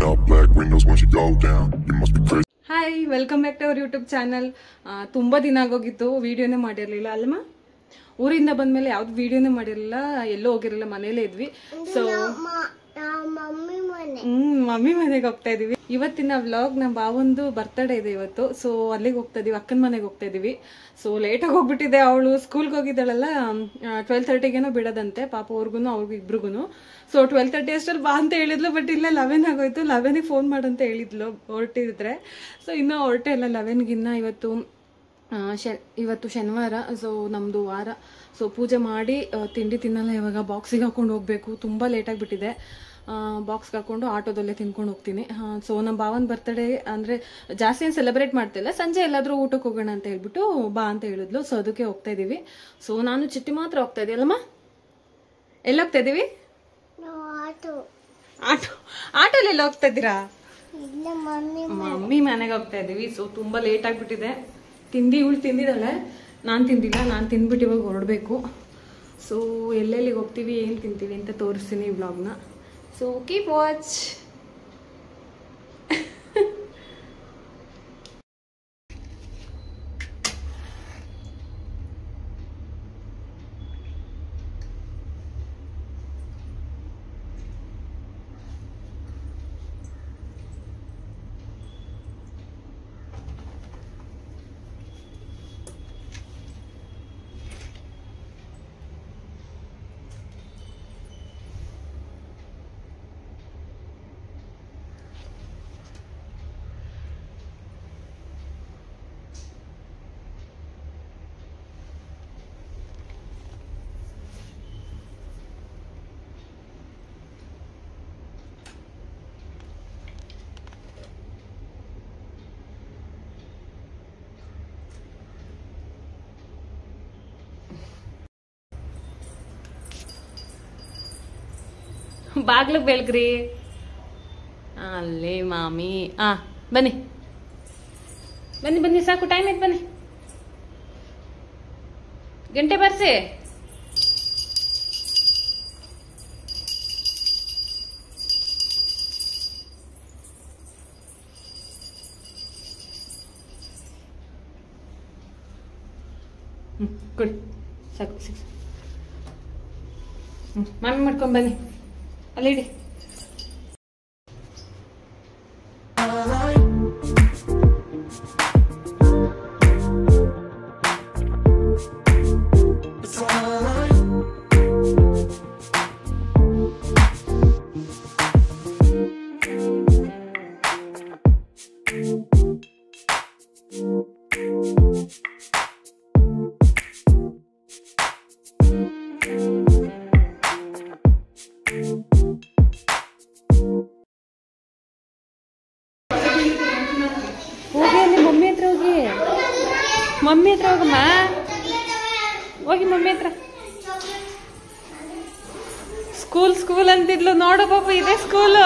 up, black windows when she go down. You must be crazy. Hi, welcome back to our YouTube channel. ತುಂಬ ದಿನ ಆಗೋಗಿತ್ತು, ವಿಡಿಯೋನೇ ಮಾಡಿರಲಿಲ್ಲ ಅಲ್ಮ. ಊರಿಂದ ಬಂದ್ಮೇಲೆ ಯಾವ್ದು ವಿಡಿಯೋನೇ ಮಾಡಿರಲಿಲ್ಲ, ಎಲ್ಲೂ ಹೋಗಿರಲಿಲ್ಲ, ಮನೇಲೇ ಇದ್ವಿ. ಸೊ ಮಮ್ಮಿ ಮನೆಗೆ ಹೋಗ್ತಾ ಇದೀವಿ. ಇವತ್ತಿನ ವ್ಲಾಗ್ ನಮ್ಮ ಬಾವಂದು ಬರ್ತಡೇ ಇದೆ ಇವತ್ತು. ಸೊ ಅಲ್ಲಿಗೆ ಹೋಗ್ತಾ ಇದೀವಿ, ಅಕ್ಕನ ಮನೆಗೆ ಹೋಗ್ತಾ ಇದೀವಿ. ಸೊ ಲೇಟಾಗಿ ಹೋಗ್ಬಿಟ್ಟಿದೆ. ಅವಳು ಸ್ಕೂಲ್ಗೆ ಹೋಗಿದ್ದಾಳಲ್ಲ, 12:30ಗೇನೋ ಬಿಡೋದಂತೆ ಪಾಪ ಅವ್ರಿಗೂ ಇಬ್ರಿಗೂ. ಸೊ 12:30 ಅಷ್ಟರಲ್ಲಿ ಬಾ ಅಂತ ಹೇಳಿದ್ಲು, ಬಟ್ ಇಲ್ಲ 11 ಆಗೋಯ್ತು. 11ಗೆ ಫೋನ್ ಮಾಡಂತ ಹೇಳಿದ್ಲು ಹೊರಟಿದ್ರೆ. ಸೊ ಇನ್ನೂ ಹೊರಟೆ ಇಲ್ಲ 11ಗಿನ್ನ. ಇವತ್ತು ಶನಿವಾರ, ಸೊ ನಮ್ಮದು ವಾರ. ಸೊ ಪೂಜೆ ಮಾಡಿ ತಿಂಡಿ ತಿನ್ನಲ್ಲ ಇವಾಗ, ಬಾಕ್ಸಿಗೆ ಹಾಕೊಂಡು ಹೋಗ್ಬೇಕು. ತುಂಬ ಲೇಟಾಗಿಬಿಟ್ಟಿದೆ. ಬಾಕ್ಸ್ಗೆ ಹಾಕೊಂಡು ಆಟೋದಲ್ಲೇ ತಿನ್ಕೊಂಡು ಹೋಗ್ತೀನಿ. ಸೊ ನಮ್ಮ ಭಾವನ ಬರ್ತಡೇ ಅಂದರೆ ಜಾಸ್ತಿ ಏನು ಸೆಲೆಬ್ರೇಟ್ ಮಾಡ್ತಿಲ್ಲ, ಸಂಜೆ ಎಲ್ಲಾದರೂ ಊಟಕ್ಕೆ ಹೋಗೋಣ ಅಂತ ಹೇಳ್ಬಿಟ್ಟು ಬಾ ಅಂತ ಹೇಳಿದ್ಲು. ಸೊ ಅದಕ್ಕೆ ಹೋಗ್ತಾ ಇದ್ದೀವಿ. ಸೊ ನಾನು ಚಿಟ್ಟಿ ಮಾತ್ರ ಹೋಗ್ತಾ ಇದೀಯಲ್ಲಮ್ಮ. ಎಲ್ಲ ಹೋಗ್ತಾ ಇದ್ದೀವಿ? ಆಟೋಲ್ಲಿ ಎಲ್ಲ ಹೋಗ್ತಾ ಇದ್ದೀರಾ? ಮಮ್ಮಿ ಮನೆಗೆ ಹೋಗ್ತಾ ಇದ್ದೀವಿ. ಸೊ ತುಂಬ ಲೇಟ್ ಆಗಿಬಿಟ್ಟಿದೆ. ಇವಳು ತಿಂದಿದ್ದಾಳೆ, ನಾನು ತಿಂದಿಲ್ಲ. ನಾನು ತಿಂದ್ಬಿಟ್ಟು ಇವಾಗ ಹೊರಡಬೇಕು. ಸೊ ಎಲ್ಲೆಲ್ಲಿಗೆ ಹೋಗ್ತೀವಿ, ಏನು ತಿಂತೀವಿ ಅಂತ ತೋರಿಸ್ತೀನಿ ಈ ವ್ಲಾಗ್ನ. So keep watch. ಬಾಗ್ಲು ಬೆಳಗ್ರಿ ಅಲ್ಲೇ ಮಾಮಿ. ಬನ್ನಿ ಬನ್ನಿ ಬನ್ನಿ, ಸಾಕು, ಟೈಮ್ ಆಯ್ತು. ಬನ್ನಿ, ಗಂಟೆ ಬರ್ಸಿ. ಕೊಡಿ, ಸಾಕು. ಮಾಮಿ ಮಾಡ್ಕೊಂಡ್ ಬನ್ನಿ, ಅಲ್ಲಿಡಿ. ಮಮ್ಮಿ ಹತ್ರ ಹೋಗಮ್ಮ, ಹೋಗಿ ಮಮ್ಮಿ ಹತ್ರ. ಸ್ಕೂಲ್ ಅಂತಿದ್ಲು ನೋಡು ಪಾಪ, ಇದೆ ಸ್ಕೂಲು.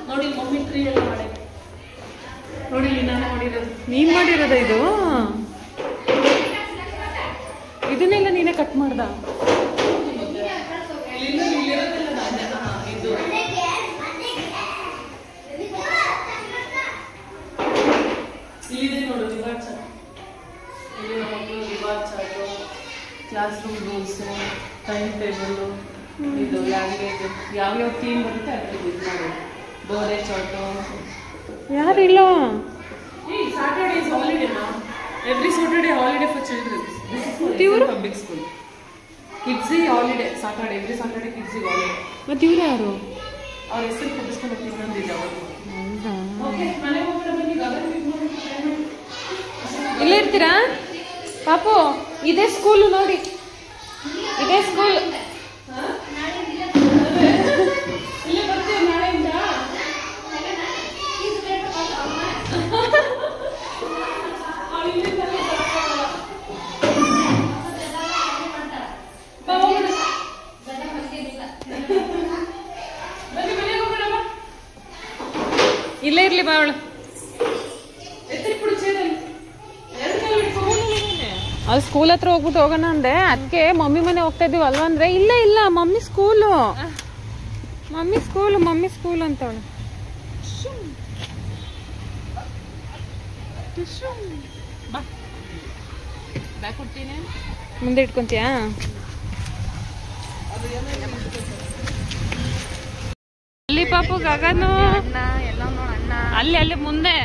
ನೋಡಿ ಮಮ್ಮಿ ಟ್ರೀ ಎಲ್ಲ ಮಾಡಿ, ನೋಡಿ ನಾನು ಮಾಡಿರೋದು. ನೀನ್ ಮಾಡಿರೋದ ಇದು? ಇದನ್ನೆಲ್ಲ ನೀನೇ ಕಟ್ ಮಾಡ್ದ? ಇಲ್ಲಿದೆ ನೋಡು ರಿವಾರ್ಡ್ ಚಾರ್ಟ್. ಇಲ್ಲಿ ಮಕ್ಕಳು reward chart, class room rules, time table, ಇದು ಯಾವ್ಯಾವ ಥೀಮ್ ಬರುತ್ತೆ ಅದಕ್ಕೆ ಇದು ಮಾಡೋದು. ಬೋರೆ ಚಾರ್ಟು. ಯಾರಿಲ್ಲ. ಸಾಟರ್ಡೇ ಇಸ್ ಹಾಲಿಡೇನಾ? Every Saturday holiday for childrens. ಇವರು ಪಬ್ಲಿಕ್ ಸ್ಕೂಲ್. ಕಿಡ್ಸಿಗೆ ಹಾಲಿಡೇ ಸಾಟರ್ಡೇ, ಎವ್ರಿ ಸಾಟರ್ಡೇ ಕಿಡ್ಸಿಗೆ ಹಾಲಿಡೇ. ಮತ್ತೆ ಇವ್ರು ಯಾರು? ಅವ್ರ ಹೆಸರು ಕುಡಿಸ್ಕೊಂಡು ಇನ್ನೊಂದಿದೆ ಅವರು. ಇಲ್ಲೇ ಇರ್ತೀರಾ ಪಾಪು? ಇದೇ ಸ್ಕೂಲು ನೋಡಿ, ಇದೇ ಸ್ಕೂಲ್. ಇಲ್ಲೇ ಬರ್ತೀವಿ ನಾಳೆಯಿಂದ. ಇಲ್ಲೇ ಇರ್ಲಿ ಬಾ ಅವಳು. ಅಲ್ಲಿ ಸ್ಕೂಲ್ ಹತ್ರ ಹೋಗ್ಬಿಟ್ಟು ಹೋಗೋಣ ಅಂದೆ. ಅದಕ್ಕೆ ಮಮ್ಮಿ ಮನೆ ಹೋಗ್ತಾ ಇದೀವಿ ಅಲ್ವಾ ಅಂದ್ರೆ ಇಲ್ಲ ಇಲ್ಲ ಮಮ್ಮಿ ಸ್ಕೂಲು ಮಮ್ಮಿ ಸ್ಕೂಲ್ ಅಂತವಳು. ಮುಂದೆ ಇಟ್ಕೊಂತೀಯಾ? ಅಲ್ಲಿ ಪಾಪು ಗಗನು ಅಲ್ಲಿ ಮುಂದೆ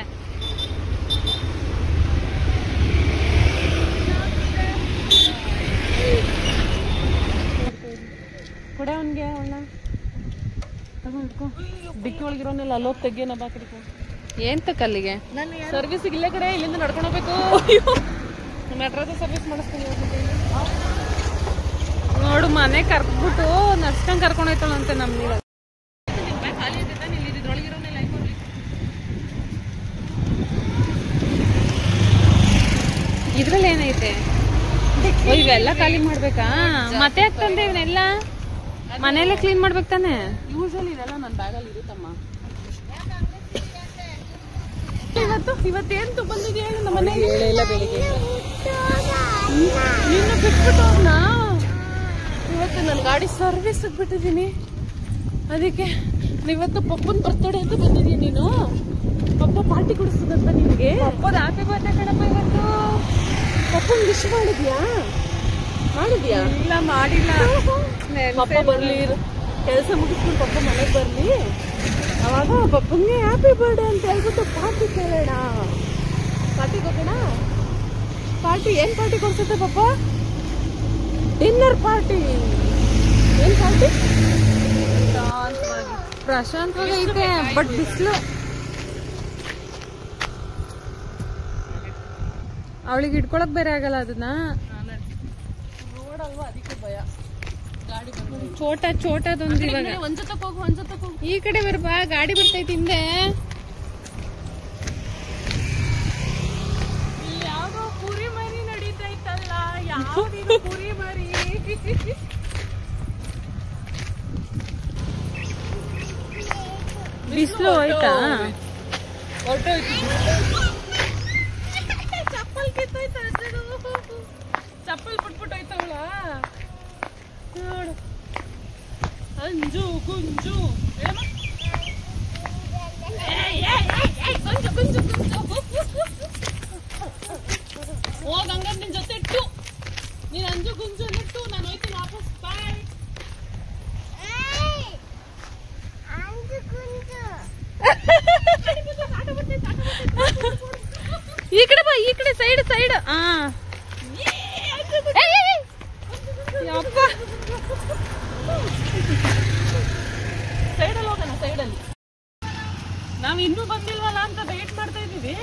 ಕೊಡೆ ಅವನ್ಗೆ ಅವನ್ನ ತಗೊಂಡ್ಕೊ. ಡಿಕ್ಕಿ ಒಳಗಿರೋನೆಲ್ಲ ಅಲ್ಲೋಗಿ ತೆಗಿಯೋಣ ಬಾ ಕಡೆ. ಏನ್ ತಕ್ಕಲ್ಲಿಗೆ ಸರ್ವಿಸ್ ಇಲ್ಲೇ ಕಡೆ ಇಲ್ಲಿಂದ ನಡ್ಕೊಂಡು ಹೋಗ್ಬೇಕು. ನಟರಾಜ ಸರ್ವಿಸ್ ಮಾಡಿಸ್ತೀನಿ ನೋಡು. ಮನೆ ಕರ್ಬಿಟ್ಟು ನಡ್ಸ್ಕೊಂಡ್ ಕರ್ಕೊಂಡು ಹೋಯ್ತಾಳಂತೆ ನಮ್ ನೀವ. ಇದ್ರಲ್ಲಿ ಏನೈತೆ? ಇವೆಲ್ಲ ಖಾಲಿ ಮಾಡ್ಬೇಕಾ? ಮತ್ತೆ ಆಗ್ತಂದೆ ಇವನ್ನೆಲ್ಲ ಮನೆಯಲ್ಲೇ ಕ್ಲೀನ್ ಮಾಡ್ಬೇಕು ತಾನೆ? ಯೂಶಲಿ ಇದೆಲ್ಲ ನನ್ನ ಬ್ಯಾಗಲ್ಲಿ ಇರುತ್ತಮ್ಮ. ಇವತ್ತೇನು ಬಂದಿದ್ಯಾ ಹೇಳು ನಮ್ಮ ಮನೆಗೆ? ಹೇಳಿಲ್ಲ ಬೆಳಿಗ್ಗೆ. ನಿನ್ನ ಬಿಟ್ಬಿಟ್ಟು ಅವ್ರನ್ನ ಇವತ್ತು ನನ್ನ ಗಾಡಿ ಸರ್ವಿಸ್ ಬಿಟ್ಟಿದ್ದೀನಿ. ಅದಕ್ಕೆ ಇವತ್ತು ಪಪ್ಪನ ಬರ್ತಡೇ ಅಂತ ಬಂದಿದ್ದೀನಿ. ನೀನು ಪಪ್ಪ ಪಾರ್ಟಿ ಕೊಡಿಸ್ತದಂತ ನಿನ್ಗೆ. ಪಪ್ಪದ ಹ್ಯಾಪಿ ಬರ್ತ್ಡೇ ಕಣಪ್ಪ ಇವತ್ತು. ಪಪ್ಪನ ವಿಶ್ ಮಾಡಿದ್ಯಾ? ಇಲ್ಲ ಮಾಡಿಲ್ಲ. ಪಪ್ಪ ಬರ್ಲಿ, ಕೆಲಸ ಮುಗಿಸ್ಕೊಂಡು ಪಪ್ಪ ಮನೆಗೆ ಬರ್ಲಿ, ಅವಾಗ ಪಪ್ಪಂಗೆ ಹ್ಯಾಪಿ ಬರ್ಡೇ ಅಂತ ಹೇಳ್ಬಿಟ್ಟು ಪಾರ್ಟಿ ಕೇಳೋಣ. ಪಾರ್ಟಿಗೆ ಹೋಗೋಣ. ಪಾರ್ಟಿ ಏನ್ ಪಾರ್ಟಿ ಕೊಡ್ಸುತ್ತೆ ಪಪ್ಪ? Dinner party. ಏನ್ ಪಾರ್ಟಿ? ಪ್ರಶಾಂತವಾಗಿ ಐತೆ ಬಟ್ ಬಿಸಿಲು. ಅವಳಿಗೆ ಇಟ್ಕೊಳಕ್ ಬೇರೆ ಆಗಲ್ಲ ಅದನ್ನ. ರೋಡಲ್ವಾ ಅದಕ್ಕೆ ಭಯ. ಗಾಡಿ ಚೋಟದೊಂದು ಇವಾಗ ಈ ಕಡೆ ಬರ್ಬಾ. ಗಾಡಿ ಬರ್ತೈತಿ ಹಿಂದೆ. ಯಾವ್ದೋ ಕುರಿ ಮರಿ ನಡೀತೈತಲ್ಲ. ಯಾವ್ದು ಕುರಿ ಮರಿ? ಬಿಸಿಲು ಆಯ್ತಾ? ಚಪ್ಪಲ್ ಕಿತ್ತೋಯ್ತ. ಚಪ್ಪಲ್ ಬಿಟ್ಬಿಟ್ಟು ಹೋಯ್ತವಳ ನೋಡು. ಅಂಜು ಗುಂಜು ಹೋಗಂಗ ನಿನ್ ಜೊತೆ ಇಟ್ಟು ನೀನ್ ಅಂಜು ಗುಂಜು ನೆಟ್ಟು ನಾನು ಹೋಯ್ತೀನಿ ವಾಪಸ್. ಬಾಯ್. ಈ ಕಡೆ ಬಾ, ಈ ಕಡೆ ಸೈಡ್. ಸೈಡಲ್ಲಿ ಹೋಗೋಣ. ಸೈಡಲ್ಲಿ ನಾವ್ ಇನ್ನೂ ಬಂದಿಲ್ವಲ್ಲ ಅಂತ ವೇಟ್ ಮಾಡ್ತಾ ಇದೀವಿ.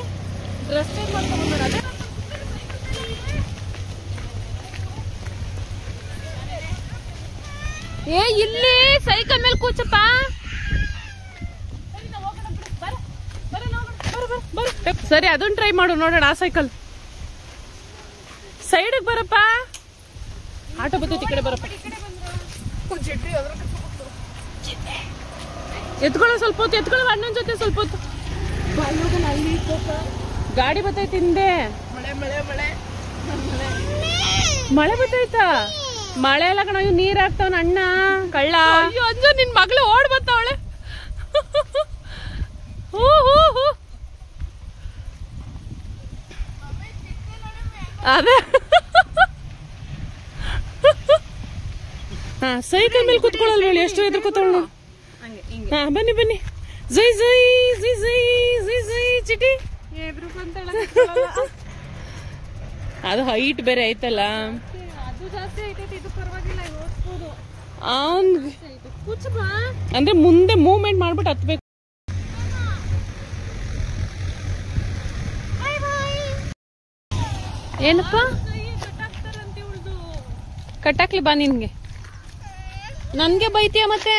ಡ್ರೆಸ್ ಚೇಂಜ್ ಮಾಡ್ಕೊಂಡು ಅದೇ ಇಲ್ಲಿ ಸೈಕಲ್ ಮೇಲೆ ಕೂಚಪ್ಪ. ಸರಿ ಅದನ್ನ ಟ್ರೈ ಮಾಡು ನೋಡೋಣ. ಆ ಸೈಕಲ್ ಸೈಡಿಗೆ ಬರಪ್ಪ. ಆಟೋ ಬರ್ತೈತಿ ಈ ಕಡೆ ಬರಪ್ಪ. ಎತ್ಕೊಳ್ಳೋ ಸ್ವಲ್ಪ ಹೊತ್ತು. ಎತ್ಕೊಳ್ಳೋ ಅಣ್ಣನ ಜೊತೆ ಸ್ವಲ್ಪ ಹೊತ್ತು. ಗಾಡಿ ಬರ್ತೈತಿ ಹಿಂದೆ. ಮಳೆ ಬರ್ತೈತಾ? ಮಳೆ ಎಲ್ಲ ಕಣ. ಇವ್ ನೀರ್ ಹಾಕ್ತಾವನ ಅಣ್ಣ ಕಳ್ಳ. ಅಯ್ಯೋ ಅಂಜು ನಿನ್ ಮಗಳು ಓಡ್ ಬರ್ತಾವಳೆ. ಅದೇ ಹಾ ಸೈಕಲ್ ಮೇಲೆ ಕುತ್ಕೊಳ್ಳಲ್ವ ಹೇಳಿ? ಎಷ್ಟು ಎದುರು ಕೂತವಳು. ಹಾ ಬನ್ನಿ ಬನ್ನಿ. ಜೈ ಜೈ ಜೈ ಜೈ ಜೈ ಜೈ ಚಿಟಿ. ಅದು ಹೈಟ್ ಬೇರೆ ಐತಲ್ಲ. ಅಂದ್ರೆ ಮುಂದೆ ಮೂವ್ಮೆಂಟ್ ಮಾಡ್ಬಿಟ್ಟು ಹತ್ಬೇಕು. ಏನಪ್ಪ ಕಟ್ಟಾಕ್ಲಿ ಬಾ. ನಿನ್ಗೆ ನನ್ಗೆ ಬೈತೀಯ ಮತ್ತೆ?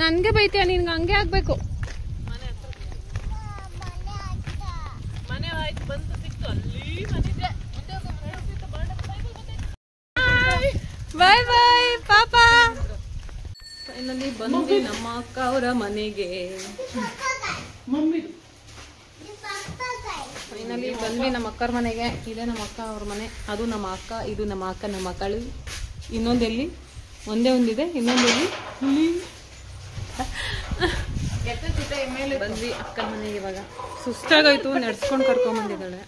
ನನ್ಗೆ ಬೈತೀಯ? ನಿನ್ಗೆ ಹಂಗೆ ಆಗ್ಬೇಕು. ಬಾಯ್ ಬಾಯ್ ಪಾಪ. ಫೈನಲಿ ಬಂದ್ವಿ ನಮ್ಮ ಅಕ್ಕ ಅವರ ಮನೆಗೆ. ಫೈನಲಿ ಬಂದ್ವಿ ನಮ್ಮ ಅಕ್ಕರ ಮನೆಗೆ. ಇದೇ ನಮ್ಮ ಅಕ್ಕ ಅವ್ರ ಮನೆ, ಅದು ನಮ್ಮ ಅಕ್ಕ, ಇದು ನಮ್ಮ ಅಕ್ಕ, ನಮ್ಮ ಮಕ್ಕಳು. ಇನ್ನೊಂದೆಲ್ಲಿ ಒಂದೇ ಒಂದಿದೆ, ಇನ್ನೊಂದೆಲ್ಲಿ ಬಂದ್ವಿ ಅಕ್ಕನ ಮನೆಗೆ. ಇವಾಗ ಸುಸ್ತಾಗೋಯ್ತು, ನಡ್ಸ್ಕೊಂಡು ಕರ್ಕೊಂಬಂದಿದ್ದಾಳೆ.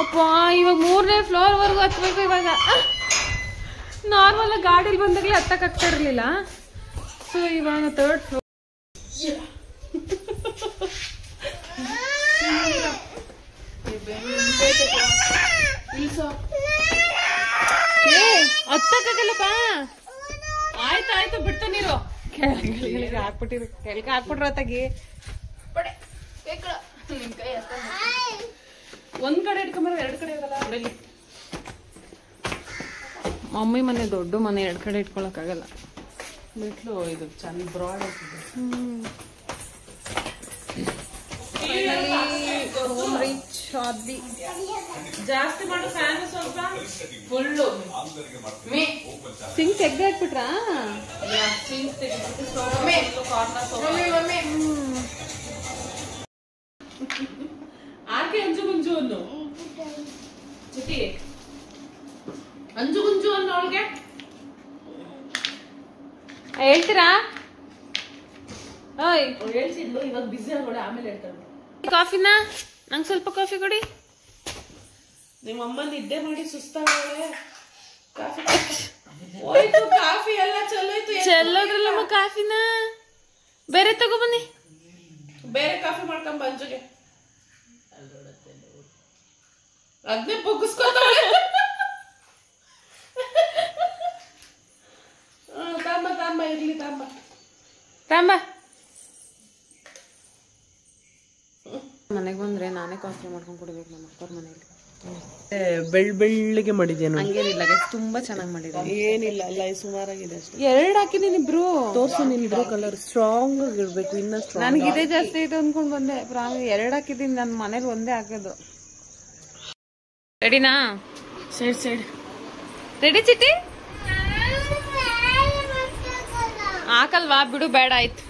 ಅಪ್ಪ ಇವಾಗ 3ನೇ ಫ್ಲೋರ್ವರೆಗೂ ಹತ್ಬೇಕು. ಇವಾಗ ನಾರ್ಮಲ್ ಗಾಡಿಲಿ ಬಂದಾಗಲೇ ಹತ್ತಕ್ಕಾಗ್ತಾ ಇರಲಿಲ್ಲ. ಸೊ ಇವಾಗ 3rd ಫ್ಲೋರ್. ಹತ್ತಕ್ಕಾಗಲ್ಲಪ್ಪ. ಆಯ್ತಾಯ್ತು ಬಿಡ್ತಾ ನೀರು ಕೆಳಗೆ ಹಾಕ್ಬಿಟ್ಟಿರು. ಕೆಳಗೆ ಹಾಕ್ಬಿಟ್ರ ತಗಿ. ಒಂದ್ ಕಡೆ ಇಟ್ಕೊಂಬರ, 2 ಕಡೆ ಇರಲ್ಲ. ಮಮ್ಮಿ ಮನೆ ದೊಡ್ಡ ಮನೆ, 2 ಕಡೆ ಇಟ್ಕೊಳಕ್ಕಾಗಲ್ಲ. ಬಿಟ್ಲು ಇದು ಚಂದ ಬ್ರಾಡ್ ಆದ್ವಿ. ಜಾಸ್ತಿ ಮಾಡೋ ಫ್ಯಾನ್ ಸ್ವಲ್ಪ ಫುಲ್ಲು ಸಿಂಕ್ ತೆಗ್ದು ಹಾಕ್ಬಿಟ್ರಾ? ಆಕೆ ಅಂಜು ಗುಂಜು ಅನ್ನು ಚಿಟಿ ಅಂಜು ಗುಂಜು ಅನ್ನು ಅವಳಿಗೆ ಹೇಳ್ತೀರಾ? ಹೇಳ್ತಿದ್ಲು, ಇವಾಗ ಬಿಸಿ ಆಗೋಳೆ, ಆಮೇಲೆ ಹೇಳ್ತಾಳೆ. ಕಾಫಿನಾ? ನಂಗೆ ಸ್ವಲ್ಪ ಕಾಫಿ ಕೊಡಿ. ನಿಮ್ಮ ಅಮ್ಮ ನಿದ್ದೆ ಮಾಡಿ ಸುಸ್ತಾಗೋಳೆ. ಕಾಫಿ ಹೋಯ್ತು, ಕಾಫಿ ಎಲ್ಲ ಚೆಲ್ಲೋಯ್ತು. ಚೆಲ್ಲೋದ್ರಲ್ಲಮ್ಮ ಕಾಫಿನ. ಬೇರೆ ತಗೊಬನ್ನಿ. ಬೇರೆ ಕಾಫಿ ಮಾಡ್ಕೊಂಡ್ ಬಂಜುಗೆ ಅದನ್ನೇ ಬುಗ್ಗಿಸ್ಕೊತಾಳೆ. ತಾಂಬ ತಾಂಬ ಇರ್ಲಿ, ತಾಂಬ ತಾಂಬ. ಮನೆಗೆ ಬಂದ್ರೆ ನಾನೇ ಕಾಫಿ ಮಾಡ್ಕೊಂಡು ಕೊಡ್ಬೇಕು ನಮ್ಮ ಅಕ್ಕವ್ರ ಮನೆಯಲ್ಲಿ. ಬೆಳ್ಳಿಗೆ ಮಾಡಿದ್ಯೇನು? ಹಂಗೇನಿಲ್ಲ, ತುಂಬಾ ಚೆನ್ನಾಗಿ ಮಾಡಿದ್ದೀನಿ. ಏನಿಲ್ಲ, ಅಲ್ಲ ಸುಮಾರಾಗಿದೆ ಅಷ್ಟೇ. 2 ಹಾಕಿದೀನಿ ಇಬ್ರು. ತೋರ್ಸು ನಿನ್ಬ್ರು ಕಲರ್ ಸ್ಟ್ರಾಂಗ್ ಆಗಿರ್ಬೇಕು, ಇನ್ನ ಸ್ಟ್ರಾಂಗ್. ನನಗೆ ಇದೇ ಜಾಸ್ತಿ ಇದೆ ಅನ್ಕೊಂಡ್ ಬಂದೆ. 2 ಹಾಕಿದೀನಿ, ನನ್ನ ಮನೇಲಿ ಒಂದೇ ಹಾಕೋದು. ರೆಡಿನಾ? ಸೈಡ್ ರೆಡಿ ಚಿಟ್ಟಿ? ಹಾಕಲ್ವಾ? ಬಿಡು, ಬೇಡ ಆಯ್ತು.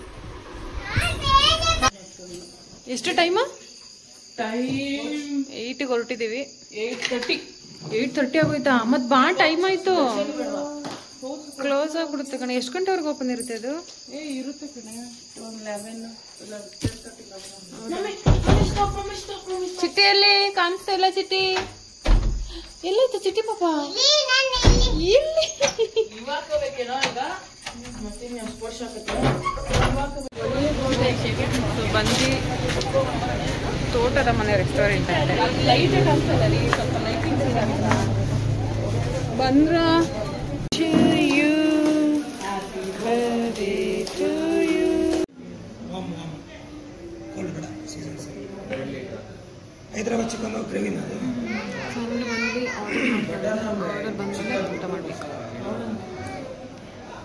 ಎಷ್ಟು ಟೈಮು? 8ಗೆ ಹೊರಟಿದೀವಿ. 8:30 ಆಗೋಯ್ತಾ? ಮತ್ ಬಾ, ಟೈಮ್ ಆಯ್ತು. ಕ್ಲೋಸ್ ಆಗ್ಬಿಡುತ್ತೆ ಕಣೆ. ಎಷ್ಟು ಗಂಟೆವರೆಗೂ ಓಪನ್ ಇರುತ್ತೆ ಅದು? ಇರುತ್ತೆ ಕಣೆ, 11. ಚಿಟ್ಟಿಯಲ್ಲಿ ಕಾಣಿಸ್ತಾ ಇಲ್ಲ. ಚಿಟ್ಟಿ ಎಲ್ಲೈತೆ? ಚಿಟ್ಟಿ ಪಾಪ ಇಲ್ಲಿ. ಬಂದು ತೋಟದ ಮನೆ ರೆಸ್ಟೋರೆಂಟ್ ಬಂದ್ರ. ಹೈದರಾಬಾದ್ ಚಿಕನ್ ಗ್ರೇವಿನ ಆರ್ಡರ್ ಬಂದ್ಮೇಲೆ ಊಟ ಮಾಡ್ಬೇಕು.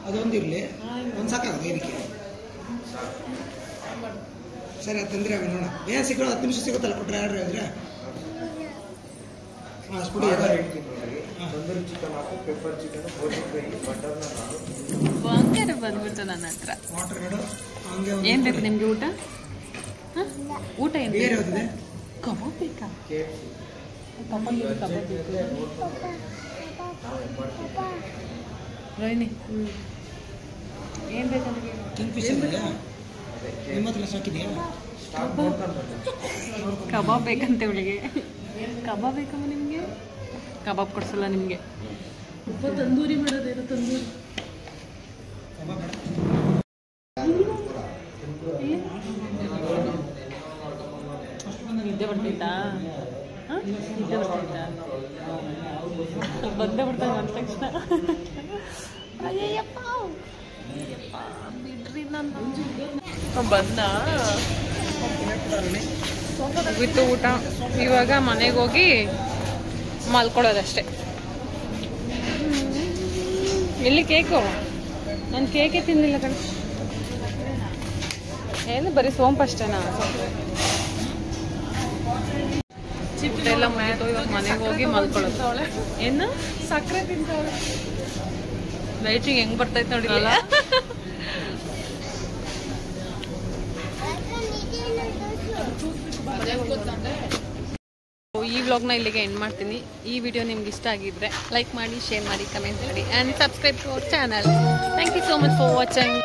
ಅದೊಂದಿರಲಿ, ಒಂದು ಸಾಕಾಗಲ್ಲ ಏನಕ್ಕೆ? ಸರಿ, ಅದು ತಂದ್ರೆ ಆಗ ನೋಡೋಣ. ಏನು ಸಿಗೋಣ, 10 ನಿಮಿಷ ಸಿಗುತ್ತಲ್ಲ ಕೊಟ್ಟರೆ ಆರ್ಡ್ರ್ ಹೇಳಿದ್ರೆ. ಹಾಂ, ಸ್ಪುಡಿ ತಂದೂರಿ ಚಿಕನ್ ಹಾಕು, ಪೆಪ್ಪರ್ ಚಿಕನ್, ಗೋಧಿ ಫ್ರೈ, ಬಟರ್ನ ಬಂಗಾರ ಬಂದ್ಬಿಡ್ತು ನನ್ನ ಹತ್ರ. ವಾಟರ್ ರೆಡು ಹಂಗೆ. ಏನ್ ಬೇಕು ನಿಮ್ಗೆ ಊಟ? ಊಟ ಏನ್ ಬೇರೆ ಯಾವ್ದಿದೆ? ಕಬಾಬ್ ಬೇಕಾ? ರೋಹಿಣಿ ಏನ್ ಬೇಕು ನನಗೆ? ಕಿಂಗ್ ಫಿಶರ್ ಇದೆಯಾ ನಿಮ್ಮ ಹತ್ರ? ಸಾಕಿದೆಯಾ? ಕಬಾಬ್ ಬೇಕಂತೆ ಅವಳಿಗೆ. ಕಬಾಬ್ ಬೇಕಮ್ಮ ನಿಮ್ಗೆ? ಕಬಾಬ್ ಕೊಡ್ಸಲ್ಲ ನಿಮ್ಗೆ. ತಂದೂರಿ ಮಾಡೋದೇನು? ತಂದೂರಿ ನಿದ್ದೆ ಬರ್ತಿತ್ತಾ? ನಿದ್ದೆ ಬರ್ತಿತ್ತಾ? ಬಂದೇ ಬಿಡ್ತಾನೆ ಅಂದ ತಕ್ಷಣ. ಅಯ್ಯಪ್ಪ ಬಿಡ್ರಿ ನನ್ನ. ಬಂದ ಮುಗಿತು ಊಟ. ಇವಾಗ ಮನೆಗೆ ಹೋಗಿ ಮಲ್ಕೊಳ್ಳೋದಷ್ಟೇ. ಎಲ್ಲಿ ಕೇಕು? ನಾನು ಕೇಕೆ ತಿಂದಿಲ್ಲ ಕಣ. ಏನು ಬರೀ ಸೋಂಪು ಅಷ್ಟೇನಾ? ಚಿಪ್ಪೆಲ್ಲ ಮುಗಿತು. ಇವಾಗ ಮನೆಗೆ ಹೋಗಿ ಮಲ್ಕೊಳ್ಳೋದು. ಏನು ಸಕ್ಕರೆ ತಿಂತಾಳೆ. ಲೈಟಿಂಗ್ ಹೆಂಗ್ ಬರ್ತೈತೆ ನೋಡಿಲ್ಲ. ಈ ವ್ಲಾಗ್ನ ಇಲ್ಲಿಗೆ ಎಂಡ್ ಮಾಡ್ತೀನಿ. ಈ ವಿಡಿಯೋ ನಿಮ್ಗೆ ಇಷ್ಟ ಆಗಿದ್ರೆ ಲೈಕ್ ಮಾಡಿ, ಶೇರ್ ಮಾಡಿ, ಕಮೆಂಟ್ ಮಾಡಿ and subscribe to our channel. Thank you so much for watching.